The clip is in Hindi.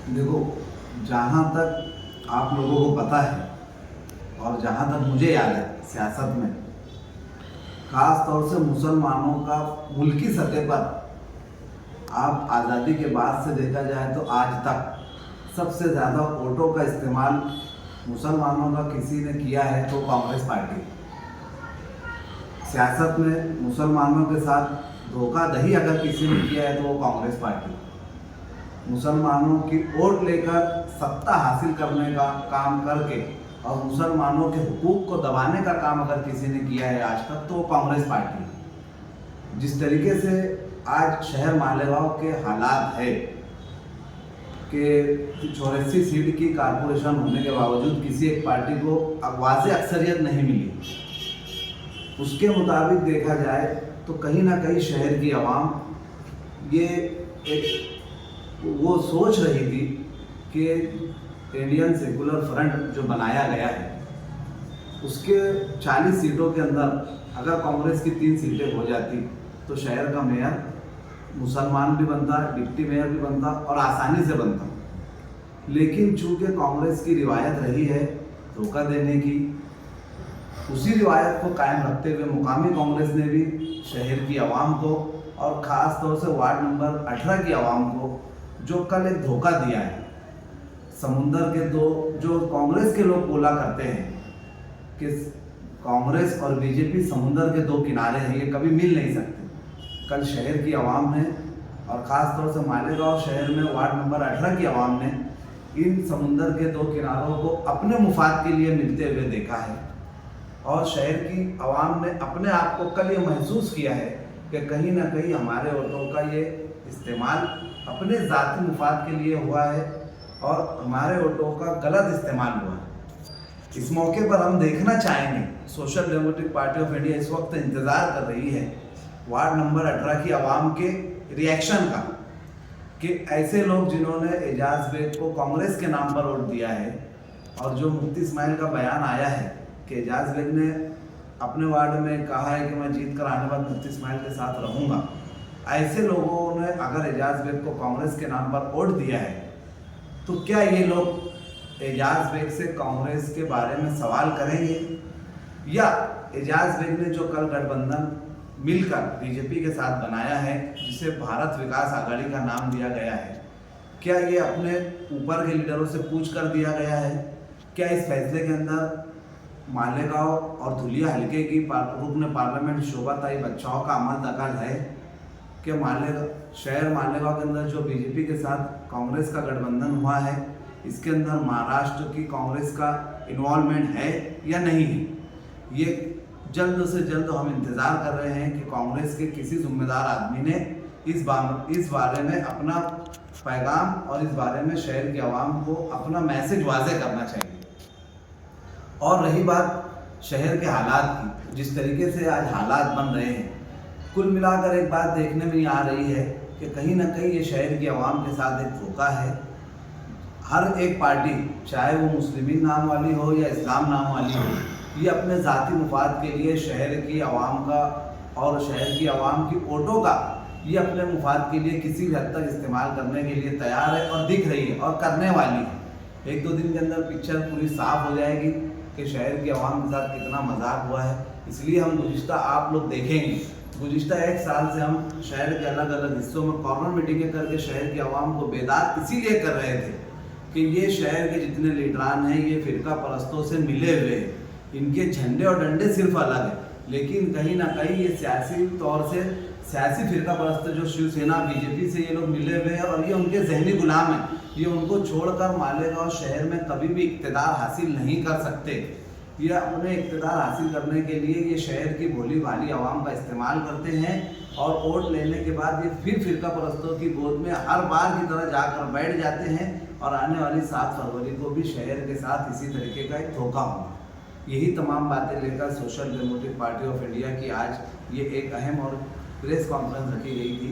देखो, जहाँ तक आप लोगों को पता है और जहाँ तक मुझे याद है, सियासत में खास तौर से मुसलमानों का मुल्की सतह पर आप आज़ादी के बाद से देखा जाए तो आज तक सबसे ज़्यादा वोटों का इस्तेमाल मुसलमानों का किसी ने किया है तो कांग्रेस पार्टी। सियासत में मुसलमानों के साथ धोखाधड़ी अगर किसी ने किया है तो वो कांग्रेस पार्टी। मुसलमानों की वोट लेकर सत्ता हासिल करने का काम करके और मुसलमानों के हुकूक को दबाने का काम अगर किसी ने किया है आज तक तो वो कांग्रेस पार्टी। जिस तरीके से आज शहर मालेगांव के हालात है कि 84 सीट की कारपोरेशन होने के बावजूद किसी एक पार्टी को वाज़ेह अक्सरियत नहीं मिली, उसके मुताबिक देखा जाए तो कहीं ना कहीं शहर की आवाम ये एक वो सोच रही थी कि इंडियन सेकुलर फ्रंट जो बनाया गया है उसके 40 सीटों के अंदर अगर कांग्रेस की 3 सीटें हो जाती तो शहर का मेयर मुसलमान भी बनता, डिप्टी मेयर भी बनता और आसानी से बनता। लेकिन चूंकि कांग्रेस की रिवायत रही है धोखा देने की, उसी रिवायत को कायम रखते हुए मुकामी कांग्रेस ने भी शहर की आवाम को और ख़ास तौर से वार्ड नंबर 18 की आवाम को जो कल एक धोखा दिया है। समुंदर के दो जो कांग्रेस के लोग बोला करते हैं कि कांग्रेस और बीजेपी समुंदर के दो किनारे हैं, ये कभी मिल नहीं सकते। कल शहर की आवाम ने और ख़ास तौर से मालेगांव शहर में वार्ड नंबर 18 की आवाम ने इन समुंदर के दो किनारों को अपने मुफाद के लिए मिलते हुए देखा है और शहर की आवाम ने अपने आप को कल ये महसूस किया है कि कहीं ना कहीं हमारे वोटों का ये इस्तेमाल अपने ज़ाती मुफाद के लिए हुआ है और हमारे वोटों का गलत इस्तेमाल हुआ है। इस मौके पर हम देखना चाहेंगे, social democratic party of India इस वक्त इंतज़ार कर रही है वार्ड नंबर 18 की आवाम के रिएक्शन का कि ऐसे लोग जिन्होंने एजाज बेग को कांग्रेस के नाम पर वोट दिया है और जो मुफ्ती इस्माइल का बयान आया है कि एजाज बेग ने अपने वार्ड में कहा है कि मैं जीत कर आने बाद मुफ्ती इस्माइल के साथ रहूँगा, ऐसे लोगों ने अगर एजाज बेग को कांग्रेस के नाम पर वोट दिया है तो क्या ये लोग एजाज बेग से कांग्रेस के बारे में सवाल करेंगे या एजाज बेग ने जो कल गठबंधन मिलकर बीजेपी के साथ बनाया है जिसे भारत विकास आघाड़ी का नाम दिया गया है, क्या ये अपने ऊपर के लीडरों से पूछ कर दिया गया है? क्या इस फैसले के अंदर मालेगांव और धुलिया हल्के की रुकन पार्लियामेंट शोभाताई बच्चाओं का अमल दखल है कि शहर मालेगांव के अंदर जो बीजेपी के साथ कांग्रेस का गठबंधन हुआ है इसके अंदर महाराष्ट्र की कांग्रेस का इन्वॉल्वमेंट है या नहीं है? ये जल्द से जल्द हम इंतज़ार कर रहे हैं कि कांग्रेस के किसी जिम्मेदार आदमी ने इस बारे में अपना पैगाम और इस बारे में शहर की आवाम को अपना मैसेज वाज़ेह करना चाहिए। और रही बात शहर के हालात की, जिस तरीके से आज हालात बन रहे हैं, कुल मिलाकर एक बात देखने में आ रही है कि कहीं ना कहीं ये शहर की आवाम के साथ एक धोखा है। हर एक पार्टी चाहे वो मुस्लिमीन नाम वाली हो या इस्लाम नाम वाली हो, ये अपने ज़ाती मुफाद के लिए शहर की आवाम का और शहर की आवाम की वोटों का ये अपने मुफाद के लिए किसी भी हद तक इस्तेमाल करने के लिए तैयार है और दिख रही है और करने वाली है। 1-2 दिन के अंदर पिक्चर पूरी साफ हो जाएगी कि शहर की आवाम के साथ कितना मजाक हुआ है। इसलिए हम गुज़िश्ता आप लोग देखेंगे गुज़िश्ता 1 साल से हम शहर के अलग अलग हिस्सों में कॉर्नर मीटिंगें करके शहर की आवाम को बेदार इसीलिए कर रहे थे कि ये शहर के जितने लीडरान हैं ये फ़िरका परस्तों से मिले हुए हैं, इनके झंडे और डंडे सिर्फ अलग हैं, लेकिन कहीं ना कहीं ये सियासी तौर से सियासी फ़िरका परस्त जो शिवसेना बीजेपी से ये लोग मिले हुए हैं और ये उनके जहनी गुलाम हैं। ये उनको छोड़कर मालेगांव शहर में कभी भी इक़्तिदार हासिल नहीं कर सकते। ये अपने इक़्तिदार हासिल करने के लिए ये शहर की भोली भाली आवाम का इस्तेमाल करते हैं और वोट लेने के बाद ये फिर फ़िरका परस्तों की गोद में हर बार की तरह जाकर बैठ जाते हैं और आने वाली 7 फरवरी को भी शहर के साथ इसी तरीके का एक धोखा होगा। यही तमाम बातें लेकर social democratic party of India की आज ये एक अहम और प्रेस कॉन्फ्रेंस रखी गई थी